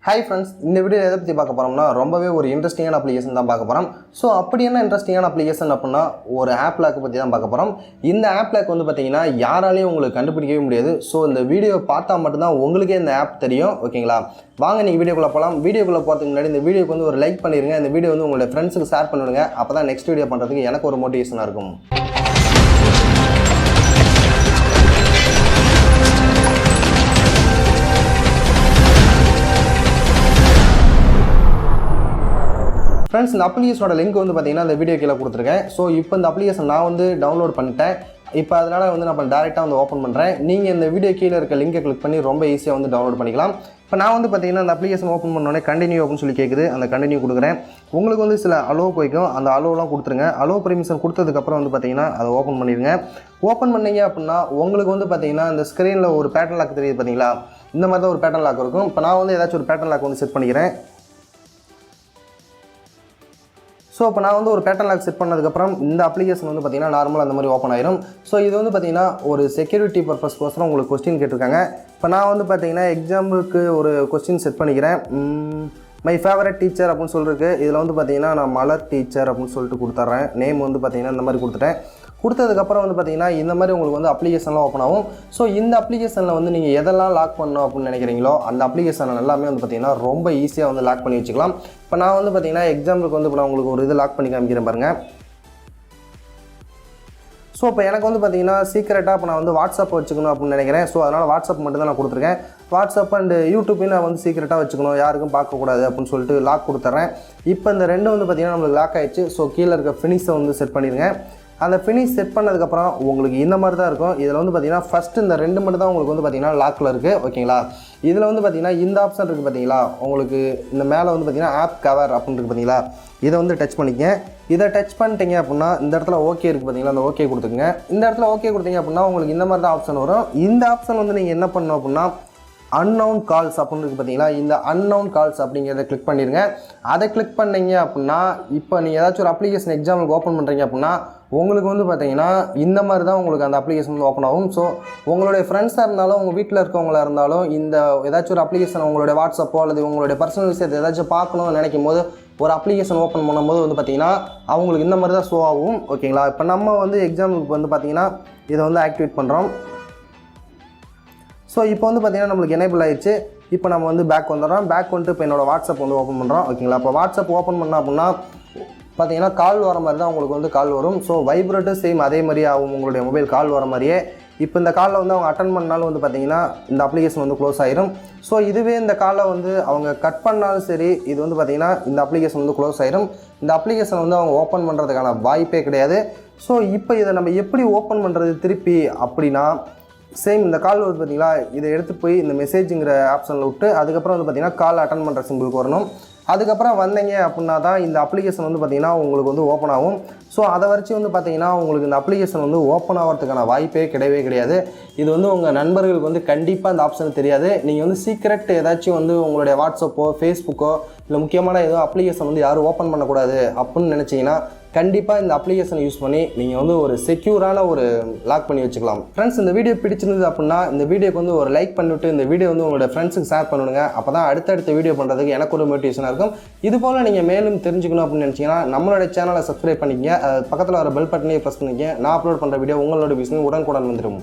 Hi friends, இந்த video எதை பத்தி பார்க்க போறோம்னா ரொம்பவே ஒரு இன்ட்ரஸ்டிங்கான அப்ளிகேஷன் தான் பார்க்க போறோம். சோ அப்படி என்ன இன்ட்ரஸ்டிங்கான அப்ளிகேஷன் அப்படினா ஒரு ஆப் லாக் பத்தி தான் பார்க்க போறோம். இந்த ஆப் லாக் வந்து பாத்தீங்கன்னா யாராலயும் உங்களுக்கு கண்டுபிடிக்கவே முடியாது. சோ இந்த வீடியோ பார்த்தா மட்டும் தான் உங்களுக்கே இந்த ஆப் தெரியும். ஓகேங்களா? வாங்க நீங்க வீடியோக்குள்ள போலாம். வீடியோக்குள்ள போறதுக்கு முன்னாடி இந்த வீடியோக்கு வந்து ஒரு லைக் பண்ணிருங்க. இந்த வீடியோ வந்து உங்க ஃப்ரெண்ட்ஸ்க்கு ஷேர் பண்ணுங்க. அப்பதான் நெக்ஸ்ட் வீடியோ பண்றதுக்கு எனக்கு ஒரு மோட்டிவேஷனா இருக்கும். Friends, இந்த அப்ளிகேஷனோட லிங்க் வந்து பாத்தீங்கன்னா இந்த வீடியோ கீழ கொடுத்திருக்கேன். சோ இப்போ இந்த அப்ளிகேஷன் நான் வந்து டவுன்லோட் பண்ணிட்டேன். இப்போ அதனால வந்து நான் டைரக்டா வந்து ஓபன் பண்றேன். நீங்க இந்த வீடியோ கீழ இருக்க லிங்கை கிளிக் பண்ணி ரொம்ப ஈஸியா வந்து டவுன்லோட் பண்ணிக்கலாம். இப்போ நான் வந்து பாத்தீங்கன்னா இந்த அப்ளிகேஷன் ஓபன் பண்ண உடனே கண்டினியூ அப்படின்னு சொல்லி கேக்குது. அந்த கண்டினியூ கொடுக்குறேன். உங்களுக்கு வந்து சில அலோ போய்க்கும். அந்த அலோலாம் கொடுத்துருங்க. அலோ பெர்மிஷன் கொடுத்ததுக்கு அப்புறம் வந்து பாத்தீங்கன்னா அதை ஓபன் பண்ணிருங்க. ஓபன் பண்ணீங்க அப்படினா உங்களுக்கு வந்து பாத்தீங்கன்னா இந்த ஸ்கிரீன்ல ஒரு பேட்டர்ன் லாக் தெரியுது பாத்தீங்களா? இந்த மாதிரி தான் ஒரு பேட்டர்ன் லாக் இருக்கும். இப்போ நான் வந்து ஏதாச்சும் ஒரு பேட்டர்ன் லாக் வந்து செட் பண்ணிக்கிறேன். ஸோ இப்போ நான் வந்து ஒரு பேட்டர்ன் லாக் செட் பண்ணதுக்கப்புறம் இந்த அப்ளிகேஷன் வந்து பார்த்தீங்கன்னா நார்மலாக அந்த மாதிரி ஓப்பன் ஆயிரும். ஸோ இது வந்து பார்த்தீங்கன்னா ஒரு செக்யூரிட்டி பர்பஸ்க்கோசரம் உங்களுக்கு கொஸ்டின் கேட்டிருக்காங்க. இப்போ நான் வந்து பார்த்தீங்கன்னா எக்ஸாம்பிளுக்கு ஒரு கொஸ்டின் செட் பண்ணிக்கிறேன். மை ஃபேவரட் டீச்சர் அப்படின்னு சொல்லிருக்கு. இதில் வந்து பார்த்தீங்கன்னா நான் மலர் டீச்சர் அப்படின்னு சொல்லிட்டு கொடுத்துட்றேன். நேம் வந்து பார்த்தீங்கன்னா இந்த மாதிரி கொடுத்துட்டேன். கொடுத்ததுக்கப்புறம் வந்து பார்த்தீங்கன்னா இந்த மாதிரி உங்களுக்கு வந்து அப்ளிகேஷன்லாம் ஓப்பன் ஆகும். ஸோ இந்த அப்ளிகேஷனில் வந்து நீங்கள் எதெல்லாம் லாக் பண்ணணும் அப்படின்னு நினைக்கிறீங்களோ அந்த அப்ளிகேஷன் எல்லாமே வந்து பார்த்தீங்கன்னா ரொம்ப ஈஸியாக வந்து லாக் பண்ணி வச்சுக்கலாம். இப்போ நான் வந்து பார்த்தீங்கன்னா எக்ஸாம்பிளுக்கு வந்து இப்போ நான் உங்களுக்கு ஒரு இது லாக் பண்ணி காமிக்கிறேன் பாருங்கள். ஸோ இப்போ எனக்கு வந்து பார்த்தீங்கன்னா சீக்கிரட்டாக இப்போ நான் வந்து வாட்ஸ்அப் வச்சுக்கணும் அப்படின்னு நினைக்கிறேன். ஸோ அதனால் வாட்ஸ்அப் மட்டும் தான் நான் கொடுத்துருக்கேன். வாட்ஸ்அப் அண்ட் யூடியூப்பையும் நான் வந்து சீக்கிரட்டாக வச்சுக்கணும், யாருக்கும் பார்க்கக்கூடாது அப்படின்னு சொல்லிட்டு லாக் கொடுத்துட்றேன். இப்போ இந்த ரெண்டும் வந்து பார்த்தீங்கன்னா நம்மளுக்கு லாக் ஆகிடுச்சு. ஸோ கீழே இருக்க ஃபினிஷை வந்து செட் பண்ணிடுங்க. அந்த ஃபினிஷ் செட் பண்ணதுக்கப்புறம் உங்களுக்கு இந்த மாதிரி தான் இருக்கும். இதில் வந்து பார்த்தீங்கன்னா ஃபஸ்ட்டு இந்த ரெண்டு மட்டும் தான் உங்களுக்கு வந்து பார்த்தீங்கன்னா லாக்கில் இருக்குது. ஓகேங்களா? இதில் வந்து பார்த்தீங்கன்னா இந்த ஆப்ஷன் இருக்குது பார்த்தீங்களா? உங்களுக்கு இந்த மேலே வந்து பார்த்தீங்கன்னா ஆப் கவர் அப்படின்னு இருக்குது பார்த்தீங்களா? இதை வந்து டச் பண்ணிக்கங்க. இதை டச் பண்ணிட்டீங்க அப்படின்னா இந்த இடத்துல ஓகே இருக்குது பார்த்தீங்களா? அந்த ஓகே கொடுத்துங்க. இந்த இடத்துல ஓகே கொடுத்தீங்க அப்படின்னா உங்களுக்கு இந்த மாதிரி தான் ஆப்ஷன் வரும். இந்த ஆப்ஷன் வந்து நீங்கள் என்ன பண்ணணும் அப்படின்னா அன்னவுன் கால்ஸ் அப்படின்னு இருக்குது பார்த்தீங்களா? இந்த அன்னவுன் கால்ஸ் அப்படிங்கிறத கிளிக் பண்ணிடுங்க. அதை கிளிக் பண்ணீங்க அப்படின்னா இப்போ நீங்கள் ஏதாச்சும் ஒரு அப்ளிகேஷன் எக்ஸாம்பிளுக்கு ஓப்பன் பண்ணுறீங்க அப்படின்னா உங்களுக்கு வந்து பார்த்தீங்கன்னா இந்த மாதிரி தான் உங்களுக்கு அந்த அப்ளிகேஷன் வந்து ஓப்பன் ஆகும். ஸோ உங்களுடைய ஃப்ரெண்ட்ஸாக இருந்தாலும் உங்கள் வீட்டில் இருக்கவங்களா இருந்தாலும் இந்த ஏதாச்சும் ஒரு அப்ளிகேஷன் உங்களுடைய வாட்ஸ்அப்போ அல்லது உங்களுடைய பர்சனல் விஷயத்தை ஏதாச்சும் பார்க்கணும்னு நினைக்கும் போது ஒரு அப்ளிகேஷன் ஓப்பன் பண்ணும்போது வந்து பார்த்தீங்கன்னா அவங்களுக்கு இந்த மாதிரி தான் ஷோ ஆகும். ஓகேங்களா? இப்போ நம்ம வந்து எக்ஸாம்பிளுக்கு வந்து பார்த்தீங்கன்னா இதை வந்து ஆக்டிவேட் பண்ணுறோம். ஸோ இப்போ வந்து பார்த்தீங்கன்னா நம்மளுக்கு எனேபிள் ஆயிடுச்சு. இப்போ நம்ம வந்து பேக் வந்துடுறோம். பேக் வந்துட்டு இப்போ என்னோடய வாட்ஸ்அப் வந்து ஓப்பன் பண்ணுறோம். ஓகேங்களா? இப்போ வாட்ஸ்அப் ஓப்பன் பண்ணோம் அப்படின்னா பார்த்தீங்கன்னா கால் வர மாதிரி தான் உங்களுக்கு வந்து கால் வரும். ஸோ வைப்ரேட்டும் சேம் அதே மாதிரி ஆகும். உங்களுடைய மொபைல் கால் வர மாதிரியே இப்போ இந்த காலில் வந்து அவங்க அட்டன் பண்ணாலும் வந்து பார்த்தீங்கன்னா இந்த அப்ளிகேஷன் வந்து க்ளோஸ் ஆயிரும். ஸோ இதுவே இந்த காலை வந்து அவங்க கட் பண்ணாலும் சரி இது வந்து பார்த்தீங்கன்னா இந்த அப்ளிகேஷன் வந்து க்ளோஸ் ஆயிரும். இந்த அப்ளிகேஷன் வந்து அவங்க ஓப்பன் பண்ணுறதுக்கான வாய்ப்பே கிடையாது. ஸோ இப்போ இதை நம்ம எப்படி ஓப்பன் பண்ணுறது திருப்பி அப்படின்னா சேம் இந்த கால் வந்து பார்த்தீங்களா இதை எடுத்து போய் இந்த மெசேஜுங்கிற ஆப்ஷனில் விட்டு அதுக்கப்புறம் வந்து பார்த்தீங்கன்னா கால் அட்டன் பண்ணுற சிம்பிளுக்கு வரணும். அதுக்கப்புறம் வந்தீங்க அப்படின்னா தான் இந்த அப்ளிகேஷன் வந்து பார்த்தீங்கன்னா உங்களுக்கு வந்து ஓப்பன் ஆகும். ஸோ அதை வச்சு வந்து பார்த்தீங்கன்னா உங்களுக்கு இந்த அப்ளிகேஷன் வந்து ஓப்பன் ஆகிறதுக்கான வாய்ப்பே கிடையவே கிடையாது. இது வந்து உங்கள் நண்பர்களுக்கு வந்து கண்டிப்பாக இந்த ஆப்ஷன் தெரியாது. நீங்கள் வந்து சீக்ரெட் ஏதாச்சும் வந்து உங்களுடைய வாட்ஸ்அப்போ ஃபேஸ்புக்கோ இல்லை முக்கியமான ஏதோ அப்ளிகேஷன் வந்து யாரும் ஓப்பன் பண்ணக்கூடாது அப்படின்னு நினச்சிங்கன்னா கண்டிப்பாக இந்த அப்ளிகேஷனை யூஸ் பண்ணி நீங்கள் வந்து ஒரு செக்யூரான ஒரு லாக் பண்ணி வச்சுக்கலாம். ஃப்ரெண்ட்ஸ், இந்த வீடியோ பிடிச்சிருந்தது அப்படின்னா இந்த வீடியோக்கு வந்து ஒரு லைக் பண்ணிவிட்டு இந்த வீடியோ வந்து உங்களோட ஃப்ரெண்ட்ஸுக்கு ஷேர் பண்ணுங்க. அப்போ தான் அடுத்தடுத்த வீடியோ பண்ணுறதுக்கு எனக்கு ஒரு மோட்டிவேஷனாக இருக்கும். இது போல் நீங்கள் மேலும் தெரிஞ்சுக்கணும் அப்படின்னு நினச்சிங்கன்னா நம்மளோட சேனலை சப்ஸ்கிரைப் பண்ணிக்கங்க. பக்கத்தில் வர பெல் பட்டனையே ப்ரெஸ் பண்ணிக்கங்க. நான் அப்லோட் பண்ணுற வீடியோ உங்களோட விஷயம் உடனுக்குடன் வந்துடும்.